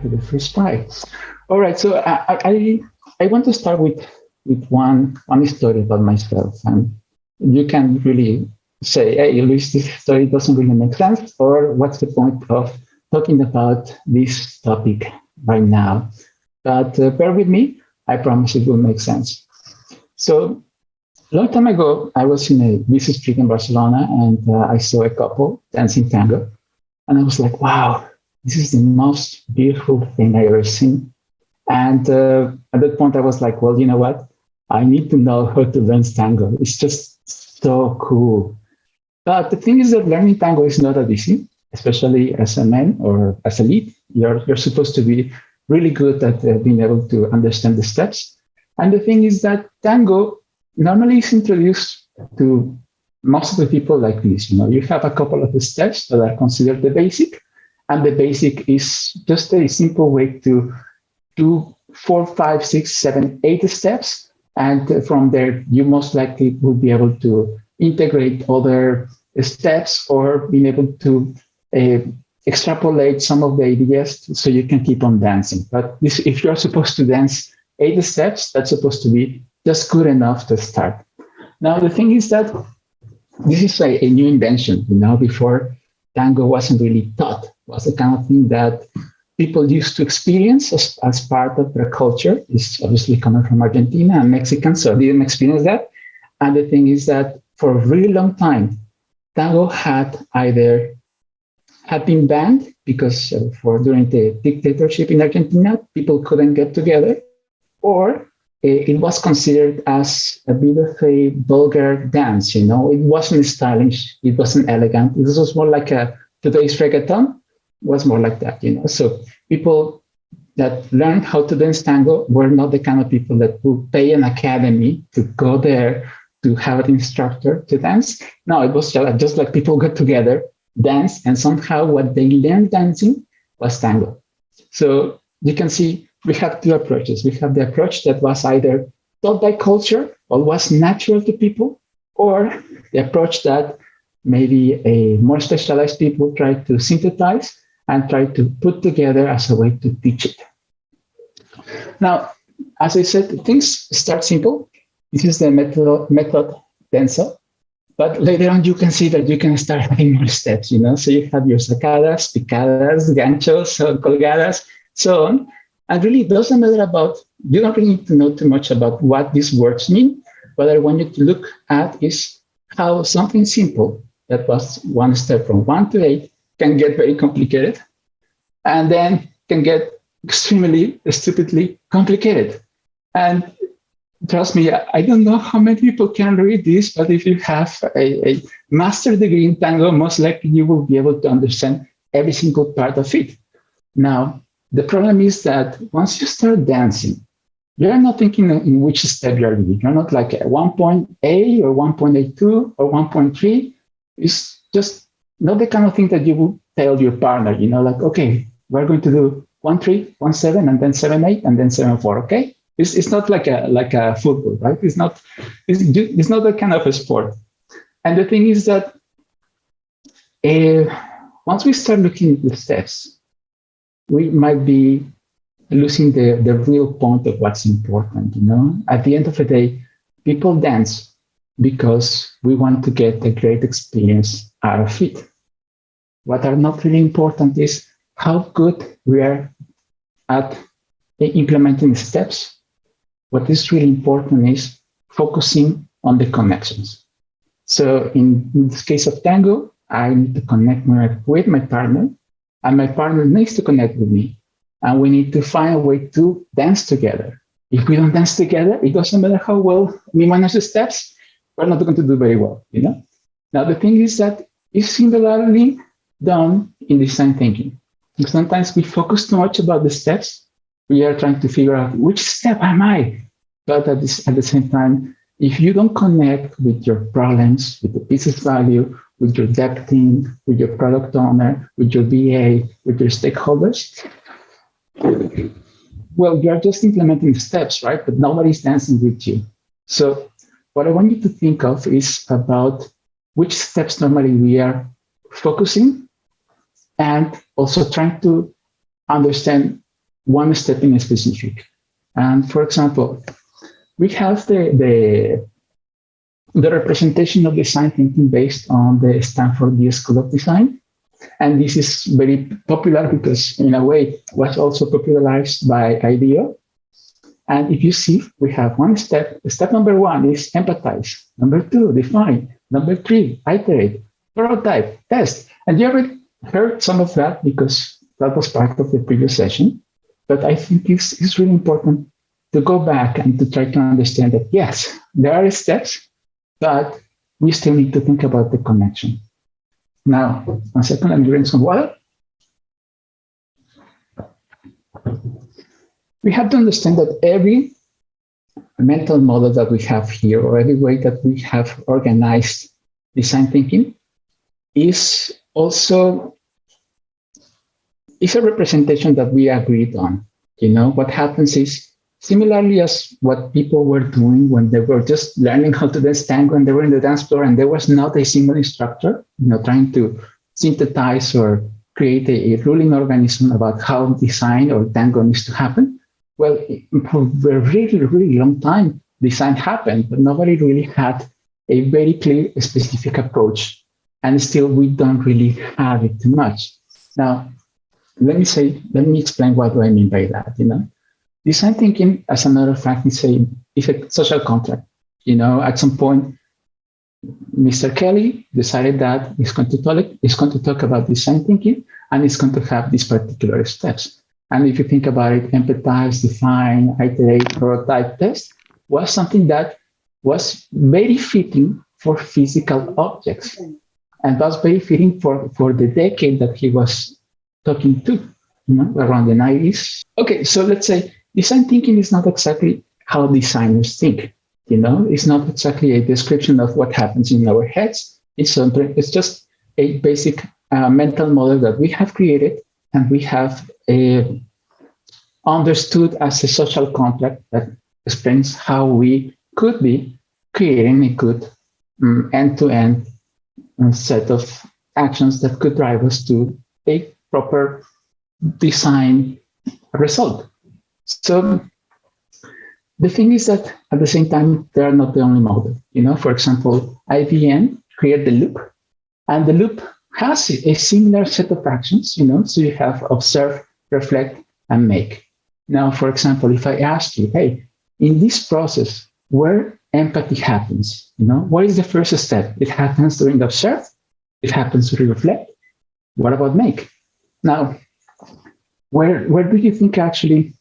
to the first five. All right, so I want to start with one story about myself, and you can really say, hey, Luis, this story doesn't really make sense, or what's the point of talking about this topic right now? But bear with me, I promise it will make sense. So a long time ago, I was in a busy street in Barcelona, and I saw a couple dancing tango, and I was like, wow, this is the most beautiful thing I ever seen. And at that point, I was like, well, you know what? I need to know how to dance tango. It's just so cool. But the thing is that learning tango is not that easy, especially as a man or as a lead. You're supposed to be really good at being able to understand the steps. And the thing is that tango normally is introduced to most of the people like this. You have a couple of steps that are considered the basic, and the basic is just a simple way to do 4, 5, 6, 7, 8 steps. And from there, you most likely will be able to integrate other steps or being able to extrapolate some of the ideas so you can keep on dancing. But if you're supposed to dance 8 steps, that's supposed to be just good enough to start. Now, the thing is that this is a new invention. Before tango wasn't really taught. It was the kind of thing that people used to experience as part of their culture. It's obviously coming from Argentina and Mexican, so I didn't experience that. And the thing is that for a really long time, tango had been banned because during the dictatorship in Argentina, people couldn't get together, or it was considered as a bit of a vulgar dance. It wasn't stylish, it wasn't elegant. It was more like today's reggaeton was more like that. So people that learned how to dance tango were not the kind of people that would pay an academy to go there to have an instructor to dance. No, it was just like people got together, dance, and somehow what they learned dancing was tango. So you can see we have 2 approaches. We have the approach that was either taught by culture or was natural to people, or the approach that maybe a more specialized people try to synthesize and try to put together as a way to teach it. Now, as I said, things start simple. This is the method denso. But later on, you can see that you can start having more steps, So you have your sacadas, picadas, ganchos, colgadas, so on. And really, it doesn't matter you don't really need to know too much about what these words mean. What I want you to look at is how something simple that was one step from 1 to 8 can get very complicated, and then can get extremely, stupidly complicated. And trust me, I don't know how many people can read this, but if you have a master degree in tango, most likely you will be able to understand every single part of it. Now, the problem is that once you start dancing, you're not thinking in which step you're doing. You're not like 1.8 or 1.82 or 1.3. It's just not the kind of thing that you will tell your partner, like, okay, we're going to do 1.3, 1.7, and then 7.8, and then 7.4, okay? It's not like a football, right? It's not that kind of a sport. And the thing is that once we start looking at the steps, we might be losing the real point of what's important, At the end of the day, people dance because we want to get a great experience out of it. What are not really important is how good we are at implementing steps. What is really important is focusing on the connections. So in this case of tango, I need to connect with my partner, and my partner needs to connect with me. And we need to find a way to dance together. If we don't dance together, it doesn't matter how well we manage the steps, we're not going to do very well, Now, the thing is that it's similarly done in design thinking. Sometimes we focus too much about the steps. We are trying to figure out which step am I? But at the same time, if you don't connect with your problems, with the business value, with your dev team, with your product owner, with your BA, with your stakeholders, well, you're just implementing steps, right? But nobody's dancing with you. So what I want you to think of is about which steps normally we are focusing, and also trying to understand one step in specific. And for example, we have the representation of design thinking based on the Stanford School of Design. And this is very popular because in a way it was also popularized by IDEO. And if you see, we have one step. Step number one is empathize. Number two, define. Number three, iterate, prototype, test. And you already heard some of that because that was part of the previous session. But I think it's really important to go back and to try to understand that, yes, there are steps, but we still need to think about the connection. Now, 1 second, I'm drinking some water. We have to understand that every mental model that we have here, or every way that we have organized design thinking, is also a representation that we agreed on. What happens is, similarly as what people were doing when they were just learning how to dance tango and they were in the dance floor and there was not a single instructor, trying to synthesize or create a ruling organism about how design or tango needs to happen. Well, for a really, really long time, design happened, but nobody really had a very clear, specific approach. And still, we don't really have it too much. Now, let me explain what do I mean by that. Design thinking, as a matter of fact, is a social contract. At some point, Mr. Kelly decided that he's going to talk about design thinking, and he's going to have these particular steps. And if you think about it, empathize, define, iterate, prototype, test was something that was very fitting for physical objects. And was very fitting for the decade that he was talking to, around the 90s. Okay, so let's say design thinking is not exactly how designers think. It's not exactly a description of what happens in our heads. It's just a basic mental model that we have created and we have understood as a social contract that explains how we could be creating a good end-to-end set of actions that could drive us to a proper design result. So the thing is that at the same time, they are not the only model. For example, IBM created the loop, and the loop has a similar set of actions, so you have observe, reflect, and make. Now, for example, if I ask you, hey, in this process, where empathy happens, what is the first step? It happens during the observe, it happens during reflect. What about make? Now, where do you think actually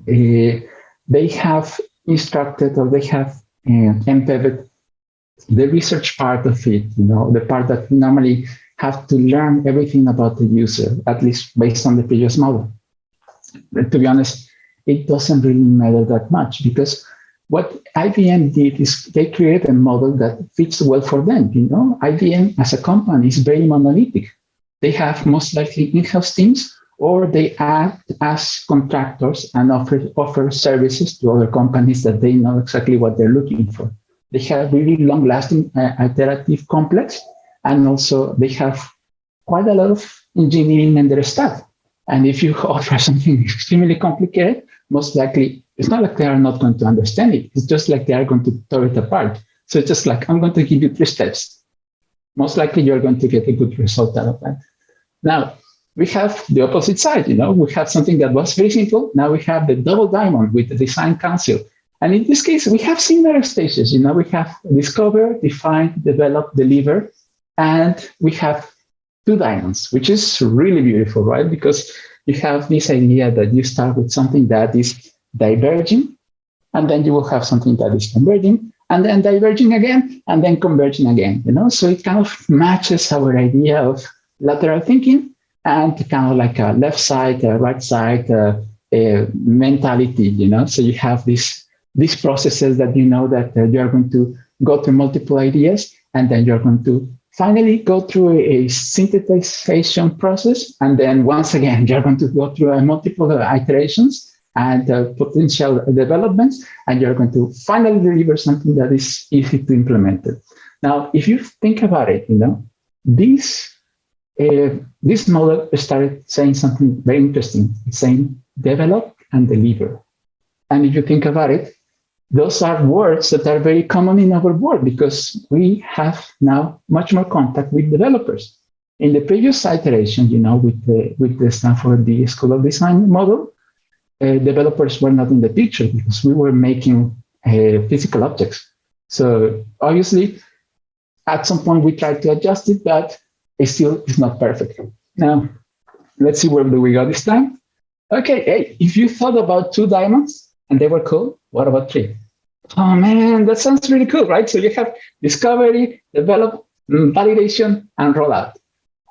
they have instructed or they have embedded the research part of it, the part that we normally have to learn everything about the user, at least based on the previous model? But to be honest, it doesn't really matter that much because what IBM did is they created a model that fits well for them. IBM as a company is very monolithic. They have most likely in-house teams, or they act as contractors and offer services to other companies that they know exactly what they're looking for. They have really long-lasting iterative complex, and also they have quite a lot of engineering in their staff. And if you offer something extremely complicated, most likely, it's not like they are not going to understand it. It's just like they are going to tear it apart. So it's just like, I'm going to give you 3 steps. Most likely, you're going to get a good result out of that. Now, we have the opposite side. We have something that was very simple. Now we have the double diamond with the design council. And in this case, we have similar stages. We have discover, define, develop, deliver, and we have 2 diamonds, which is really beautiful, right? Because you have this idea that you start with something that is diverging, and then you will have something that is converging, and then diverging again, and then converging again. So it kind of matches our idea of lateral thinking and kind of like a left side, a right side mentality. So you have these processes that that you are going to go through multiple ideas, and then you're going to finally go through a synthesization process. And then once again, you're going to go through multiple iterations and potential developments, and you're going to finally deliver something that is easy to implement. Now, if you think about it, this model started saying something very interesting. It's saying develop and deliver. And if you think about it, those are words that are very common in our world because we have now much more contact with developers. In the previous iteration, with the Stanford School of Design model, developers were not in the picture because we were making physical objects. So obviously, at some point we tried to adjust it, but it still is not perfect. Now, let's see where do we go this time. Okay, hey, if you thought about 2 diamonds and they were cool, what about 3? Oh man, that sounds really cool, right? So you have discovery, develop, validation, and rollout.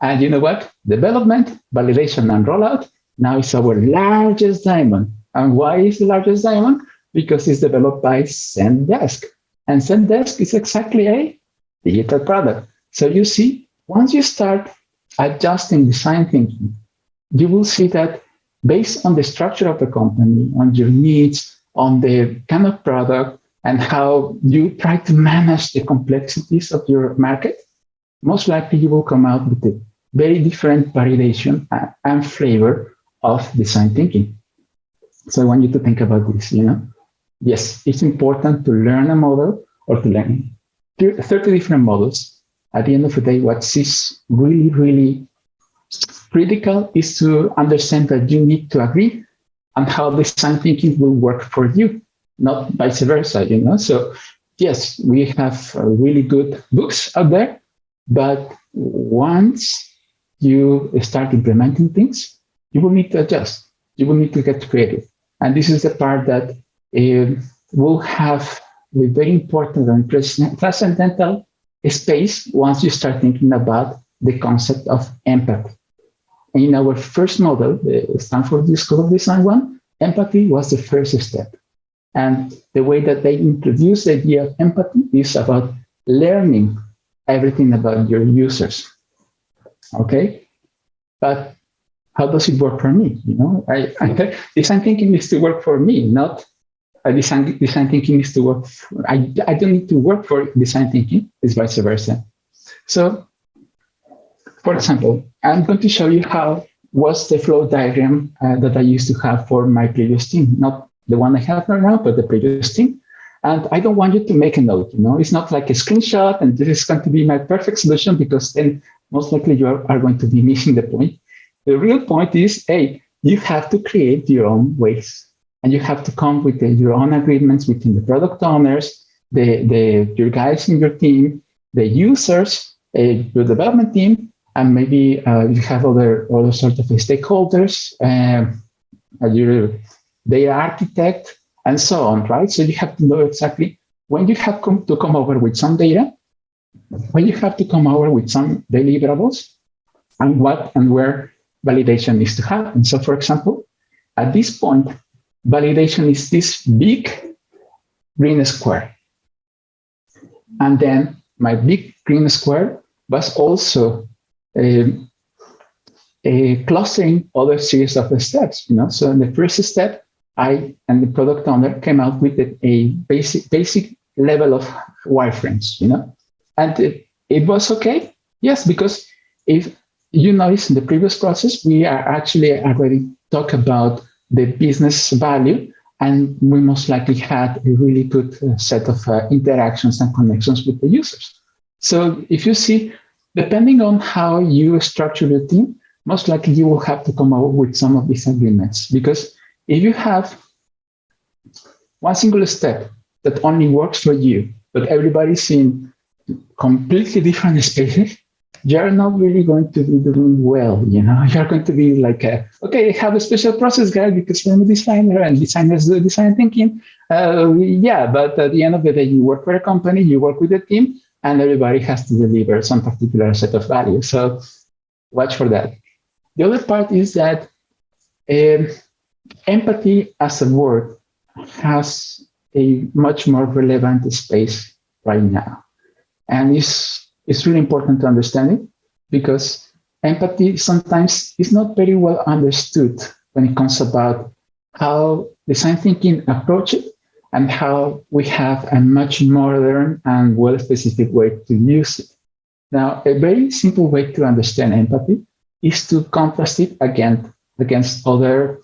And you know what? Development, validation, and rollout now is our largest diamond. And why is the largest diamond? Because it's developed by Zendesk. And Zendesk is exactly a digital product. So you see, once you start adjusting design thinking, you will see that based on the structure of the company, on your needs, on the kind of product, and how you try to manage the complexities of your market, most likely you will come out with a very different validation and flavor of design thinking. So I want you to think about this, Yes, it's important to learn a model or to learn 30 different models. At the end of the day, what is really, really critical is to understand that you need to agree on how design thinking will work for you, not vice versa, So yes, we have really good books out there, but once you start implementing things, you will need to adjust. You will need to get creative. And this is the part that will have a very important and transcendental space once you start thinking about the concept of empathy. In our first model, the Stanford School of Design one, empathy was the first step. And the way that they introduce the idea of empathy is about learning everything about your users. Okay? But how does it work for me? Design thinking needs to work for me, not design thinking needs to work. I don't need to work for design thinking, it's vice versa. So, for example, I'm going to show you how was the flow diagram that I used to have for my previous team, not the one I have right now, but the previous team. And I don't want you to make a note, It's not like a screenshot and this is going to be my perfect solution because then most likely you are going to be missing the point. The real point is, hey, you have to create your own ways and you have to come with your own agreements between the product owners, your guys in your team, the users, your development team, and maybe you have other sort of stakeholders, your data architect, and so on, right? So you have to know exactly when you have to come over with some data, when you have to come over with some deliverables, and what and where validation needs to happen. So, for example, at this point, validation is this big green square. And then my big green square was also clustering other series of steps. So in the first step, I and the product owner came out with a basic level of wireframes. And it was okay. Yes, because if you notice in the previous process, we are actually already talk about the business value, and we most likely had a really good set of interactions and connections with the users. So if you see, depending on how you structure the team, most likely you will have to come up with some of these agreements. Because if you have one single step that only works for you, but everybody's in completely different spaces, you're not really going to be doing well. You're going to be like, okay, I have a special process guide because I'm a designer and designers do design thinking. But at the end of the day, you work for a company, you work with a team, and everybody has to deliver some particular set of values. So watch for that. The other part is that empathy as a word has a much more relevant space right now. And it's really important to understand it because empathy sometimes is not very well understood when it comes about how design thinking approach it and how we have a much modern and well-specific way to use it. Now, a very simple way to understand empathy is to contrast it against other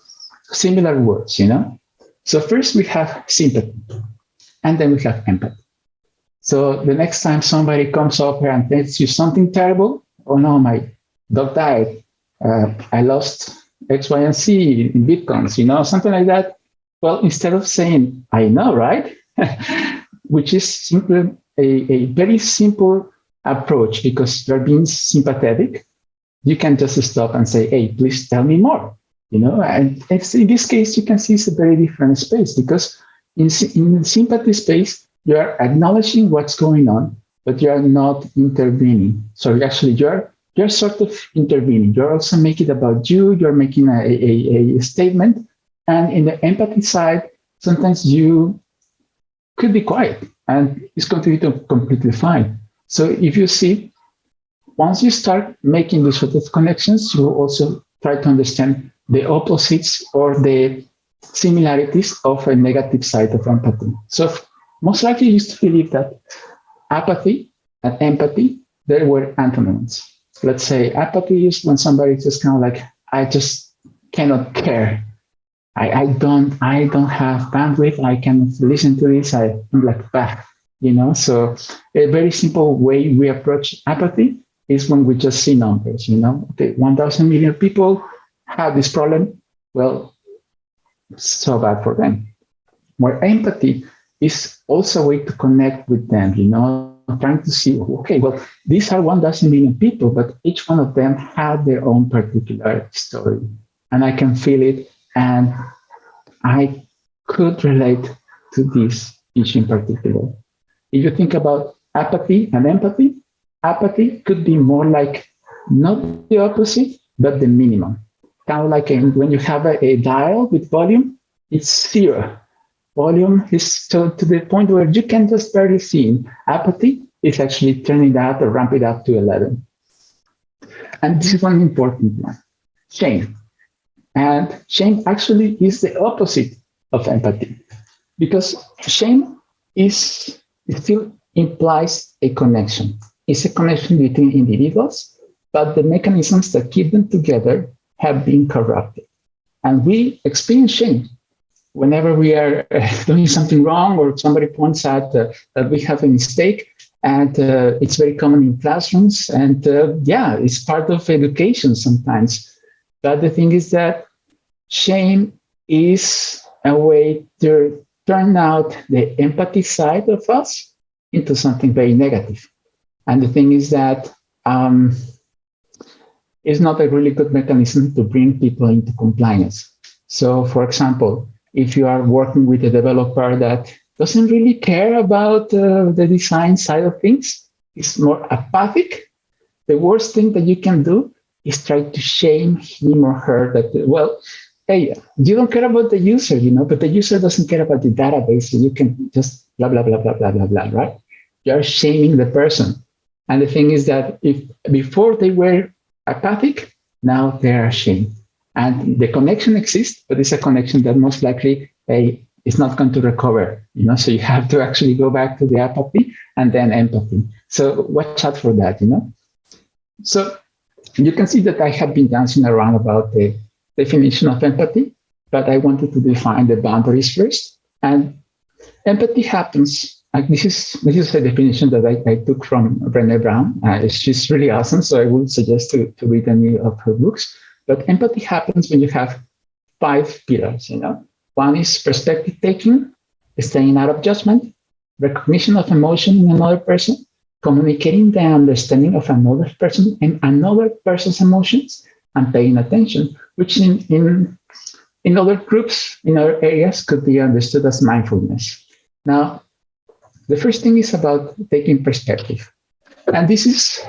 similar words, you know. So first we have sympathy, and then we have empathy. So the next time somebody comes over and tells you something terrible, oh no, my dog died, I lost X, Y, and Z in Bitcoins, you know, something like that. Well, instead of saying, I know, right? Which is simply a very simple approach because you're being sympathetic, you can just stop and say, hey, please tell me more. You know, and it's, in this case, you can see it's a very different space because in sympathy space, you are acknowledging what's going on, but you are not intervening. So actually, you're sort of intervening. You're also making it about you. You're making a statement. And in the empathy side, sometimes you could be quiet and it's going to be completely fine. So if you see, once you start making these sort of connections, you also try to understand the opposites or the similarities of a negative side of empathy. So most likely you used to believe that apathy and empathy, they were antonyms. Let's say apathy is when somebody just kind of like, I just cannot care. I don't have bandwidth. I can listen to this. I'm like, bah, you know. So a very simple way we approach apathy is when we just see numbers, you know. Okay, 1,000 million people have this problem. Well, so bad for them. Where empathy is also a way to connect with them, you know, trying to see, okay, well, these are 1,000 million people, but each one of them had their own particular story. And I can feel it. And I could relate to this issue in particular. If you think about apathy and empathy, apathy could be more like not the opposite, but the minimum. Kind of like when you have a dial with volume, it's zero. Volume is to the point where you can just barely see. Apathy is actually turning that or ramp it up to 11. And this is one important one, shame. And shame actually is the opposite of empathy because shame is it still implies a connection. It's a connection between individuals, but the mechanisms that keep them together have been corrupted. And we experience shame whenever we are doing something wrong or somebody points out that we have a mistake. And it's very common in classrooms. And yeah, it's part of education sometimes. But the thing is that shame is a way to turn out the empathy side of us into something very negative. And the thing is that it's not a really good mechanism to bring people into compliance. So, for example, if you are working with a developer that doesn't really care about the design side of things, is more apathic, the worst thing that you can do is try to shame him or her that, well, hey, you don't care about the user, you know, but the user doesn't care about the database, so you can just blah, blah, blah, blah, blah, blah, blah, right? You're shaming the person. And the thing is that if before they were apathic, now they're ashamed. And the connection exists, but it's a connection that most likely is not going to recover, you know, so you have to actually go back to the apathy and then empathy. So watch out for that, you know. So you can see that I have been dancing around about the definition of empathy, but I wanted to define the boundaries first. And empathy happens, this is a definition that I took from Brené Brown. She's really awesome, so I would suggest to read any of her books. But empathy happens when you have 5 pillars, you know. One is perspective taking, staying out of judgment, recognition of emotion in another person, communicating the understanding of another person and another person's emotions, and paying attention, which in other groups, in other areas, could be understood as mindfulness. Now, the first thing is about taking perspective. And this is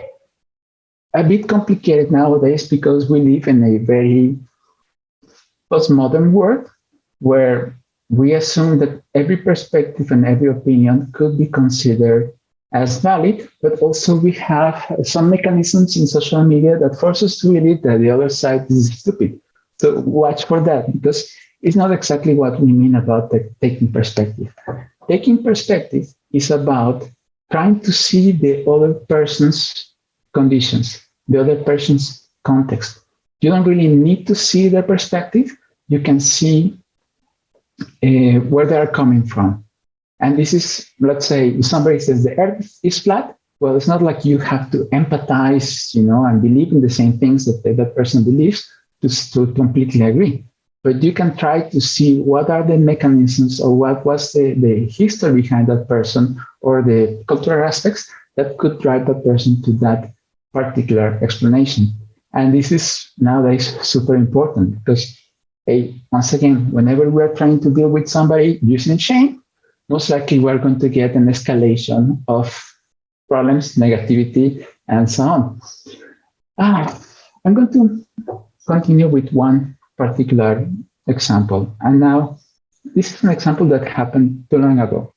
a bit complicated nowadays because we live in a very postmodern world where we assume that every perspective and every opinion could be considered as valid, but also we have some mechanisms in social media that force us to believe that the other side is stupid. So watch for that because it's not exactly what we mean about taking perspective. Taking perspective is about trying to see the other person's conditions, the other person's context. You don't really need to see their perspective, you can see where they are coming from. And this is, let's say, if somebody says the earth is flat, well, it's not like you have to empathize, and believe in the same things that that person believes to completely agree. But you can try to see what are the mechanisms or what was the history behind that person or the cultural aspects that could drive that person to that particular explanation. And this is nowadays super important because, once again, whenever we're trying to deal with somebody using shame, most likely we're going to get an escalation of problems, negativity, and so on. I'm going to continue with one particular example. And now, this is an example that happened too long ago.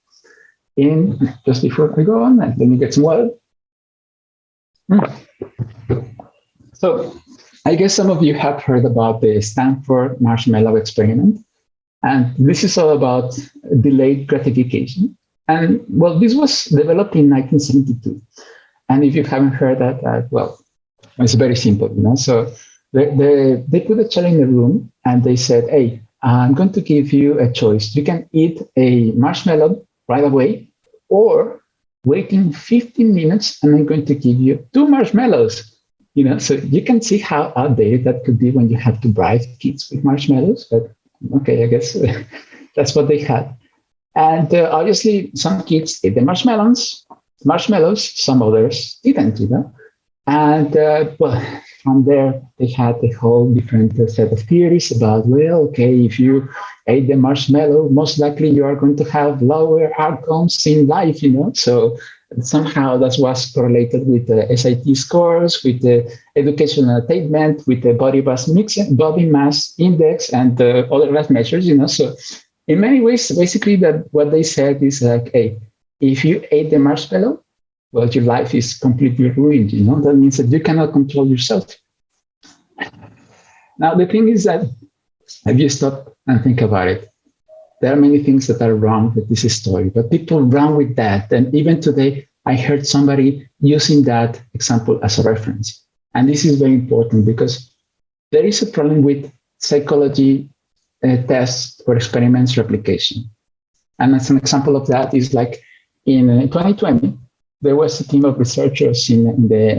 Just before I go on, let me get some water. So I guess some of you have heard about the Stanford Marshmallow experiment. And this is all about delayed gratification. And well, this was developed in 1972. And if you haven't heard that, well, it's very simple, So they put a child in a room and they said, hey, I'm going to give you a choice. You can eat a marshmallow right away or waiting 15 minutes and I'm going to give you 2 marshmallows. So you can see how outdated that could be when you have to bribe kids with marshmallows. But okay, I guess that's what they had. And obviously, some kids ate the marshmallows, some others didn't, And well, from there, they had a whole different set of theories about, well, okay, if you ate the marshmallow, most likely you are going to have lower outcomes in life, So somehow that was correlated with the SAT scores, with the educational attainment, with the body mass index, and other life measures, So in many ways, basically, that what they said is like, hey, if you ate the marshmallow, well, your life is completely ruined. That means that you cannot control yourself. Now, the thing is that if you stop and think about it, there are many things that are wrong with this story, but people run with that. And even today, I heard somebody using that example as a reference. And this is very important because there is a problem with psychology tests or experiments replication. And as an example of that is like in 2020, there was a team of researchers in the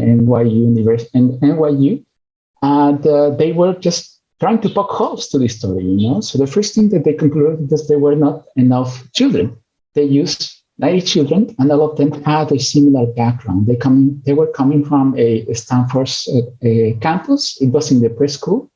NYU, and they were just trying to poke holes to this story, So the first thing that they concluded is there were not enough children. They used 90 children, and all of them had a similar background. They were coming from a Stanford's campus. It was in the preschool.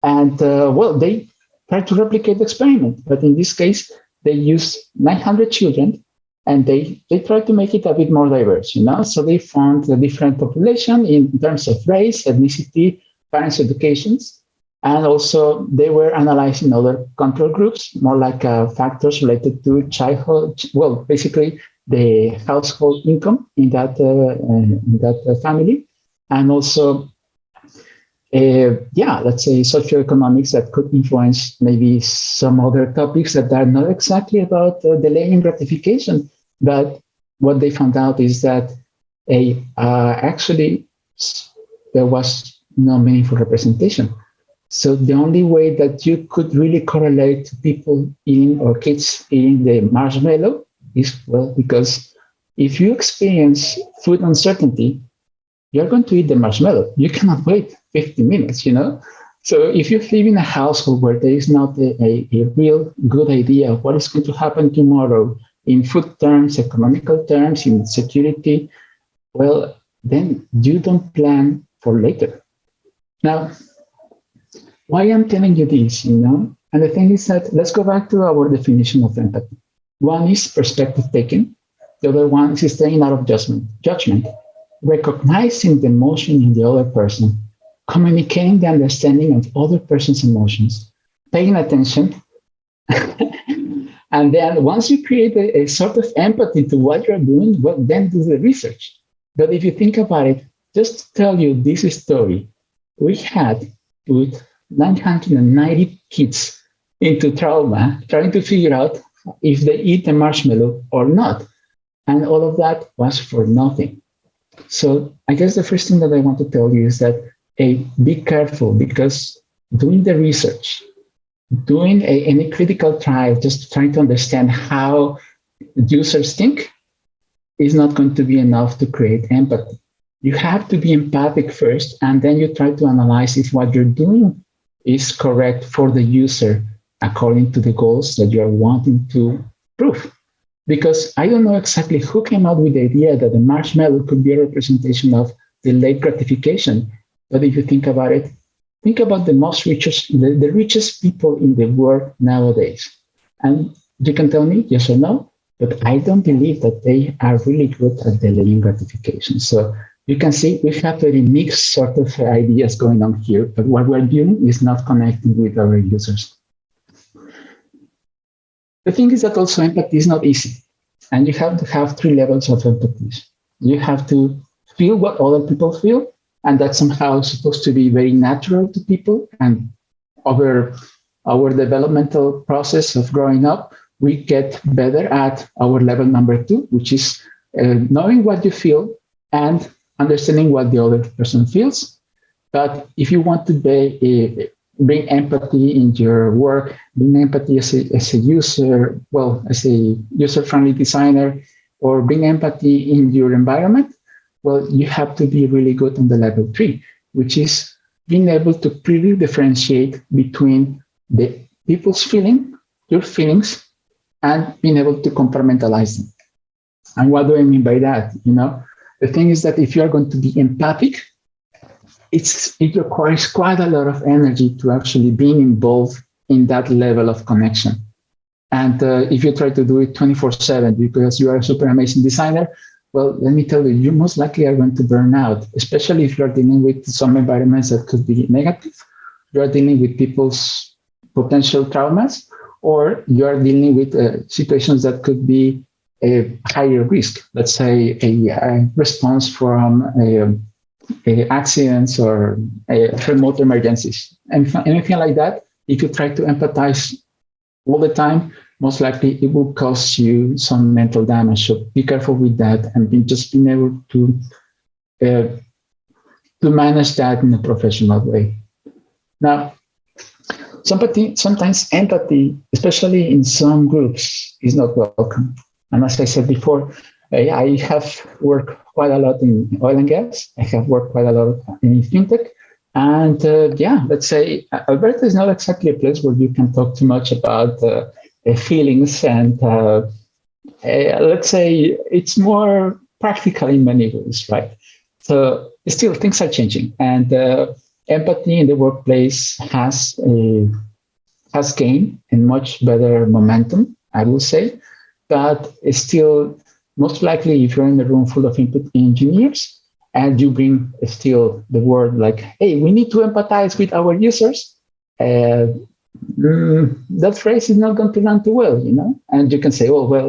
And well, they tried to replicate the experiment. But in this case, they used 900 children, and they tried to make it a bit more diverse, So they found a different population in terms of race, ethnicity, parents' educations. And also they were analyzing other control groups, more like factors related to childhood, well, basically the household income in that family. And also, let's say socioeconomics that could influence maybe some other topics that are not exactly about delaying gratification. But what they found out is that actually there was no meaningful representation. So the only way that you could really correlate people eating or kids eating the marshmallow is, well, because if you experience food uncertainty, you're going to eat the marshmallow. You cannot wait 50 minutes, So if you live in a household where there is not a real good idea of what is going to happen tomorrow in food terms, economical terms, in security, well, then you don't plan for later. Now, why I'm telling you this, And the thing is that let's go back to our definition of empathy. One is perspective taking. The other one is staying out of judgment, recognizing the emotion in the other person, communicating the understanding of other person's emotions, paying attention. And then once you create a sort of empathy to what you're doing, well, then do the research. But if you think about it, just to tell you this story, we had put 990 kids into trauma, trying to figure out if they eat a marshmallow or not. And all of that was for nothing. So I guess the first thing that I want to tell you is that, be careful, because doing the research doing any critical trial, just trying to understand how users think, is not going to be enough to create empathy. You have to be empathic first, and then you try to analyze if what you're doing is correct for the user according to the goals that you're wanting to prove. Because I don't know exactly who came up with the idea that the marshmallow could be a representation of delayed gratification. But if you think about it, think about the richest people in the world nowadays. And you can tell me yes or no, but I don't believe that they are really good at delaying gratification. So you can see we have very mixed sort of ideas going on here, but what we're doing is not connecting with our users. The thing is that also empathy is not easy, and you have to have three levels of empathy. You have to feel what other people feel, and that's somehow supposed to be very natural to people. And over our developmental process of growing up, we get better at our level number 2, which is knowing what you feel and understanding what the other person feels. But if you want to bring empathy in your work, bring empathy as a user, well, as a user-friendly designer, or bring empathy in your environment, well, you have to be really good on the level 3, which is being able to clearly differentiate between the people's feeling, your feelings, and being able to compartmentalize them. And what do I mean by that? The thing is that if you're going to be empathic, it requires quite a lot of energy to actually being involved in that level of connection. And if you try to do it 24/7 because you are a super amazing designer, well, let me tell you, you most likely are going to burn out, especially if you're dealing with some environments that could be negative. You're dealing with people's potential traumas, or you're dealing with situations that could be a higher risk. Let's say a response from accidents or remote emergencies. And anything like that, if you try to empathize all the time, most likely it will cause you some mental damage. So be careful with that, and just being able to manage that in a professional way. Now, sometimes empathy, especially in some groups, is not welcome. And as I said before, I have worked quite a lot in oil and gas. I have worked quite a lot in fintech. And let's say Alberta is not exactly a place where you can talk too much about feelings. And let's say it's more practical in many ways, right? So still, things are changing. And empathy in the workplace has gained a much better momentum, I will say. But it's still, most likely, if you're in a room full of input engineers and you bring still the word like, hey, we need to empathize with our users, that phrase is not going to land too well, And you can say, oh, well,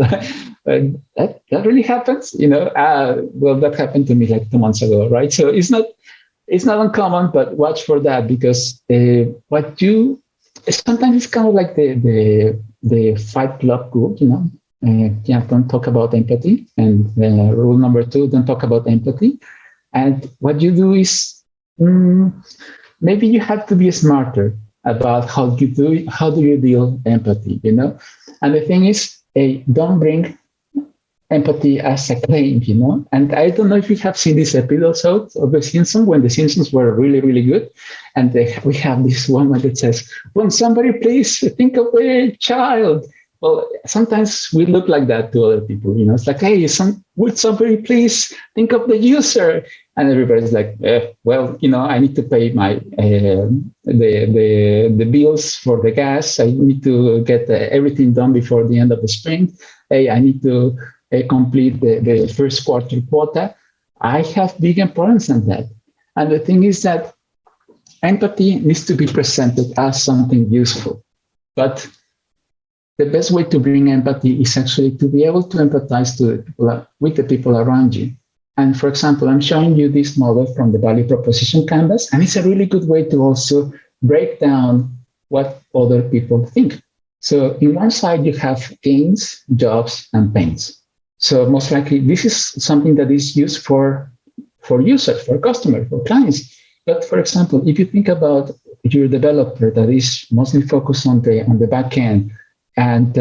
that really happens, well, that happened to me like 2 months ago, right? So it's not uncommon, but watch for that, because sometimes it's kind of like the Fight Club rule, don't talk about empathy. And rule number 2, don't talk about empathy. And what you do is maybe you have to be smarter about how do you deal empathy, And the thing is, don't bring empathy as a claim, And I don't know if you have seen this episode of The Simpsons, when The Simpsons were really, really good. And we have this woman that says, when somebody please think of a child. Well, sometimes we look like that to other people, It's like, hey, would somebody please think of the user? And everybody's like, well, I need to pay my the bills for the gas. I need to get everything done before the end of the spring. Hey, I need to complete the first quarter quota. I have big importance on that. And the thing is that empathy needs to be presented as something useful, but the best way to bring empathy is actually to be able to empathize with the people around you. And for example, I'm showing you this model from the value proposition canvas, and it's a really good way to also break down what other people think. So in one side, you have gains, jobs, and pains. So most likely, this is something that is used for users, for customers, for clients. But for example, if you think about if you're a developer that is mostly focused on the back end and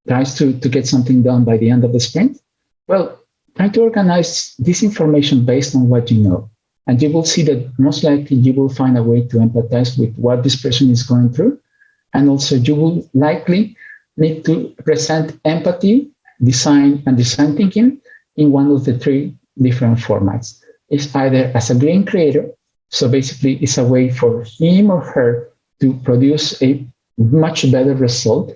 tries to get something done by the end of the sprint, well, try to organize this information based on what you know. And you will see that most likely you will find a way to empathize with what this person is going through. And also you will likely need to present empathy, design, and design thinking in one of the three different formats. It's either as a green creator, so basically it's a way for him or her to produce a much better result,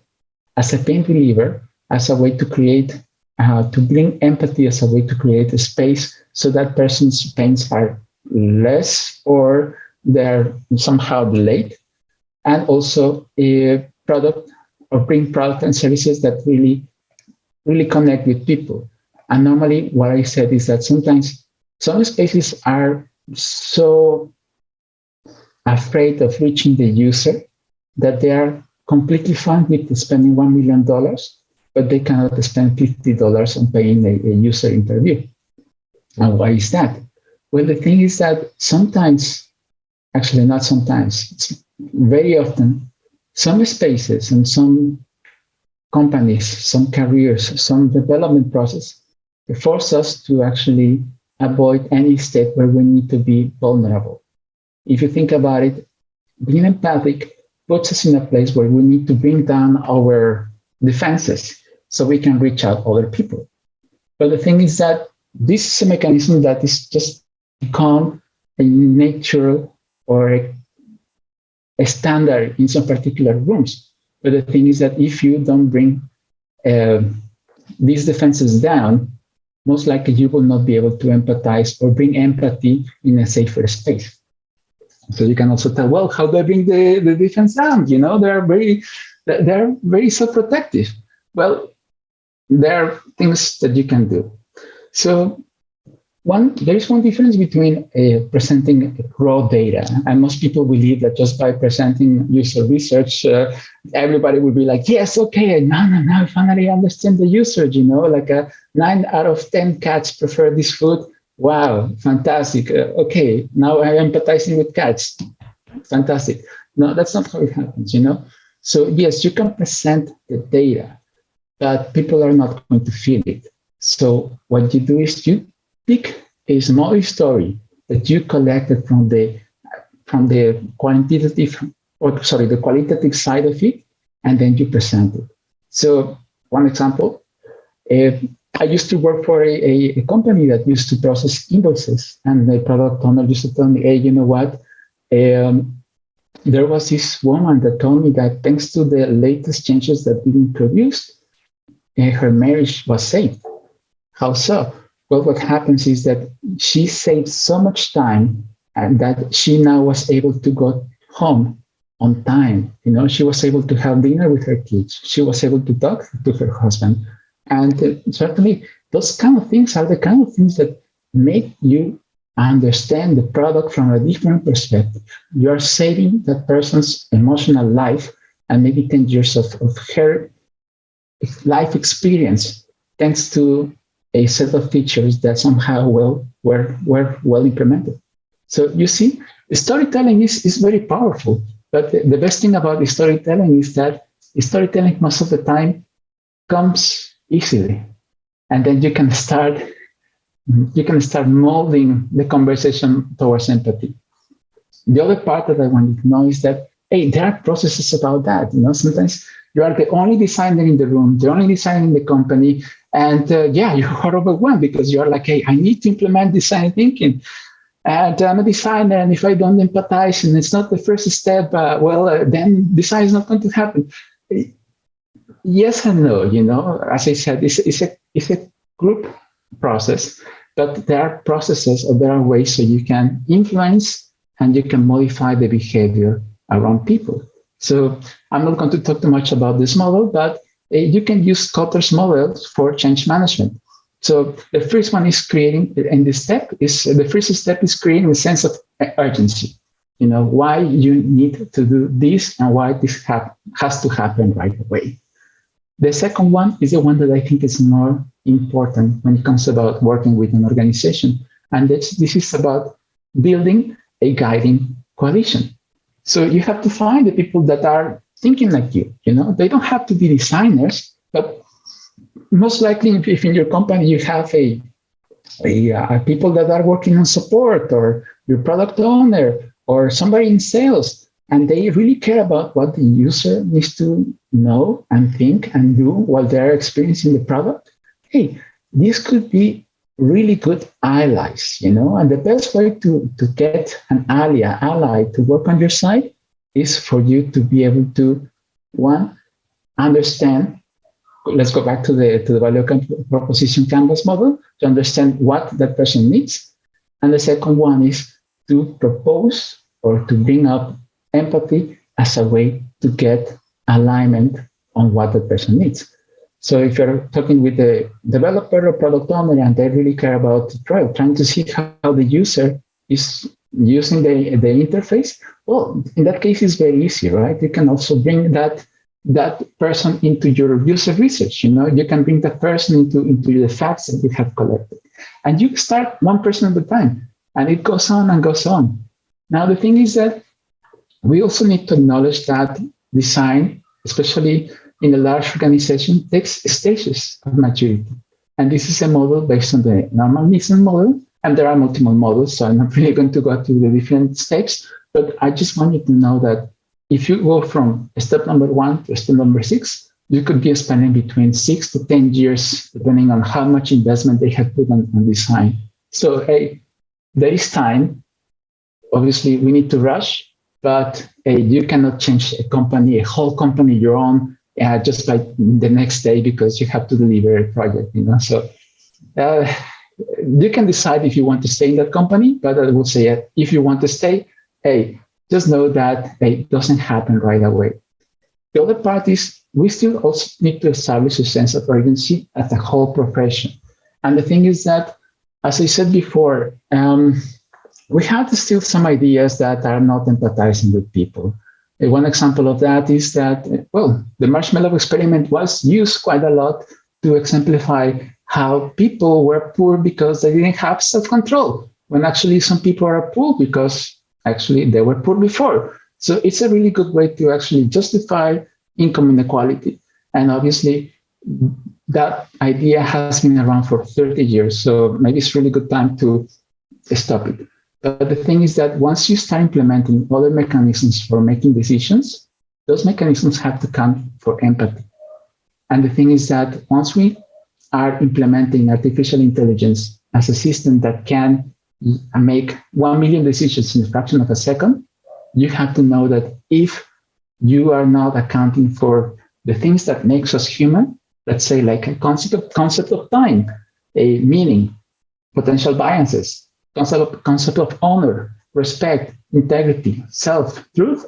as a pain reliever, as a way to create, to bring empathy, as a way to create a space so that person's pains are less or they're somehow delayed, and also a product or bring product and services that really connect with people. And normally what I said is that sometimes some spaces are so afraid of reaching the user that they are completely fine with spending $1 million, but they cannot spend $50 on paying a user interview. And why is that? Well, the thing is that sometimes, actually not sometimes, it's very often, some spaces and some companies, some careers, some development process, they force us to actually avoid any state where we need to be vulnerable. If you think about it, being empathic puts us in a place where we need to bring down our defenses so we can reach out other people. But the thing is that this is a mechanism that is just become a natural or a standard in some particular rooms. But the thing is that if you don't bring these defenses down, most likely you will not be able to empathize or bring empathy in a safer space. So you can also tell, well, how do I bring the defense down? You know, they're very self-protective. Well, there are things that you can do. So there is one difference between presenting raw data, and most people believe that just by presenting user research, everybody will be like, yes, okay, now I finally understand the user, you know, like 9 out of 10 cats prefer this food. Wow, fantastic. Okay, now I'm empathizing with cats. Fantastic. No, that's not how it happens, you know? So yes, you can present the data, but people are not going to feel it. So what you do is you pick a small story that you collected from the qualitative side of it, and then you present it. So one example, I used to work for a company that used to process invoices, and the product owner used to tell me, hey, you know what? There was this woman that told me that thanks to the latest changes that we introduced, her marriage was saved. How so? Well, what happens is that she saved so much time, and that she now was able to go home on time. You know, she was able to have dinner with her kids. She was able to talk to her husband. And certainly those kind of things are the kind of things that make you understand the product from a different perspective. You are saving that person's emotional life and maybe 10 years of her life experience, thanks to a set of features that somehow were well implemented. So you see, storytelling is very powerful. But the best thing about the storytelling is that storytelling most of the time comes easily. And then you can start molding the conversation towards empathy. The other part that I wanted to know is that, hey, there are processes about that. You know, sometimes you are the only designer in the room, the only designer in the company, and you're overwhelmed because you're like, hey, I need to implement design thinking. And I'm a designer, and if I don't empathize and it's not the first step, then design is not going to happen. Yes and no, you know, as I said, it's a group process, but there are processes or there are ways so you can influence and you can modify the behavior around people. So I'm not going to talk too much about this model, but you can use Kotler's model for change management. So the first one is creating, and the first step is creating a sense of urgency. You know, why you need to do this and why this has to happen right away. The second one is the one that I think is more important when it comes about working with an organization. And this is about building a guiding coalition. So you have to find the people that are thinking like you. They don't have to be designers, but most likely, if in your company you have people that are working on support, or your product owner, or somebody in sales, and they really care about what the user needs to know and think and do while they're experiencing the product, hey, this could be really good allies, and the best way to get an ally to work on your side is for you to be able to, one, understand. Let's go back to the value proposition canvas model to understand what that person needs. And the second one is to propose or to bring up empathy as a way to get alignment on what the person needs. So if you're talking with the developer or product owner and they really care about the trial, trying to see how the user is using the interface, well, in that case, it's very easy, right? You can also bring that person into your user research. You can bring that person into the facts that you have collected. And you start one person at a time, and it goes on and goes on. Now, the thing is that we also need to acknowledge that design, especially in a large organization, takes stages of maturity. And this is a model based on the normal Nissan model, and there are multiple models, so I'm not really going to go through the different steps, but I just want you to know that if you go from step number 1 to step number 6, you could be spending between 6 to 10 years, depending on how much investment they have put on design. So, hey, there is time. Obviously, we need to rush, but you cannot change a whole company, your own, just by the next day because you have to deliver a project, So you can decide if you want to stay in that company, but I will say if you want to stay, hey, just know that it doesn't happen right away. The other part is we still also need to establish a sense of urgency as a whole profession. And the thing is that, as I said before, we have still some ideas that are not empathizing with people. One example of that is that, the Marshmallow experiment was used quite a lot to exemplify how people were poor because they didn't have self-control, when actually some people are poor because actually they were poor before. So it's a really good way to actually justify income inequality. And obviously, that idea has been around for 30 years. So maybe it's a really good time to stop it. But the thing is that once you start implementing other mechanisms for making decisions, those mechanisms have to come for empathy. And the thing is that once we are implementing artificial intelligence as a system that can make 1 million decisions in a fraction of a second, you have to know that if you are not accounting for the things that makes us human, let's say like a concept of time, a meaning, potential biases, concept of honor, respect, integrity, self, truth,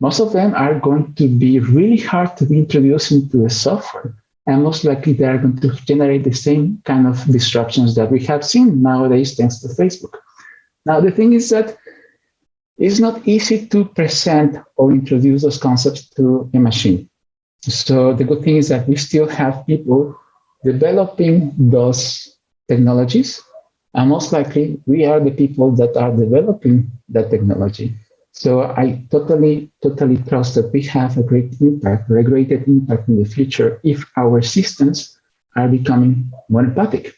most of them are going to be really hard to be introduced into the software. And most likely they are going to generate the same kind of disruptions that we have seen nowadays thanks to Facebook. Now, the thing is that it's not easy to present or introduce those concepts to a machine. So the good thing is that we still have people developing those technologies. And most likely, we are the people that are developing that technology. So I totally trust that we have a great impact in the future if our systems are becoming more empathic.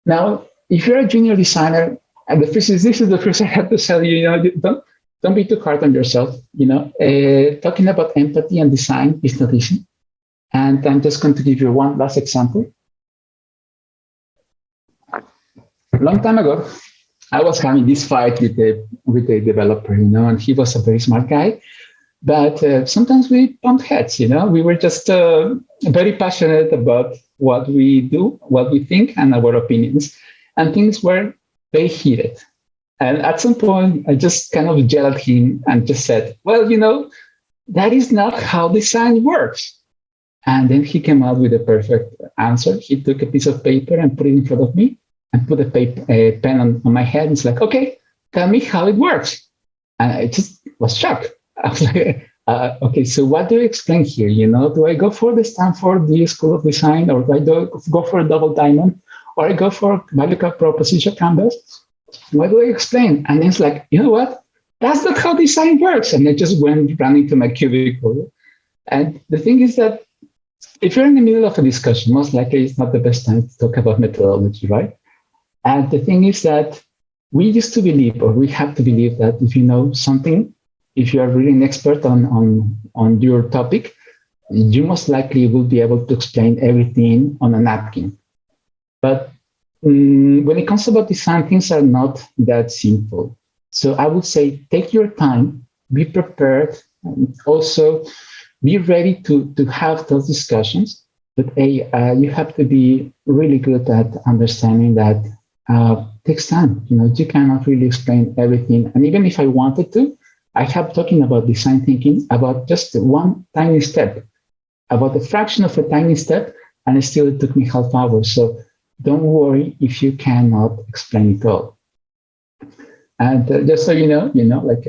Now, if you're a junior designer, and this is the first I have to tell you, don't be too hard on yourself. Talking about empathy and design is not easy. And I'm just going to give you one last example. A long time ago, I was having this fight with the developer, and he was a very smart guy. But sometimes we bumped heads, We were just very passionate about what we do, what we think, and our opinions. And things were very heated. And at some point, I just kind of yelled at him and just said, well, that is not how design works. And then he came out with a perfect answer. He took a piece of paper and put it in front of me and put a pen on my head. It's like, okay, tell me how it works. And I just was shocked. I was like, okay, so what do you explain here? Do I go for the Stanford School of Design, or do I go for a double diamond, or I go for value proposition canvas? What do I explain? And it's like, you know what? that's not how design works. And I just went running to my cubicle. And the thing is that if you're in the middle of a discussion, most likely it's not the best time to talk about methodology, right? And the thing is that we used to believe, or we have to believe, that if you know something, if you are really an expert on your topic, you most likely will be able to explain everything on a napkin. But when it comes about design, things are not that simple. So I would say take your time, be prepared, and also be ready to have those discussions. But you have to be really good at understanding that takes time. You cannot really explain everything. And even if I wanted to, I have talking about design thinking about just one tiny step, about a fraction of a tiny step, and still it took me half hour. So don't worry if you cannot explain it all. And just so like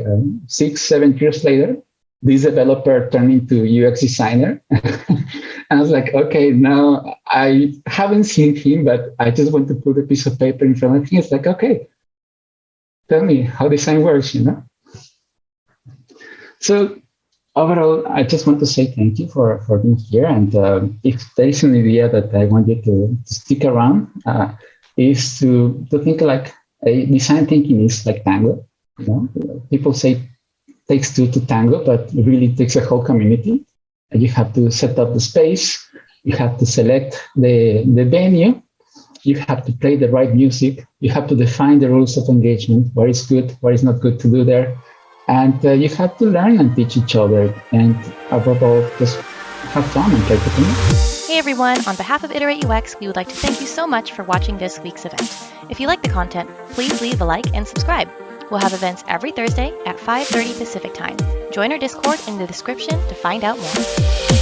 6-7 years later, this developer turned into UX designer. And I was like, okay, now I haven't seen him, but I just want to put a piece of paper in front of him. It's like, okay, tell me how design works. So overall, I just want to say thank you for being here. And if there's an idea that I want you to stick around, is to think like design thinking is like tango. People say takes two to tango, but it really takes a whole community. And you have to set up the space, you have to select the venue, you have to play the right music, you have to define the rules of engagement, what is good, what is not good to do there. And you have to learn and teach each other. And above all, just have fun and try to connect. Hey everyone, on behalf of IterateUX, we would like to thank you so much for watching this week's event. If you like the content, please leave a like and subscribe. We'll have events every Thursday at 5:30 Pacific Time. Join our Discord in the description to find out more.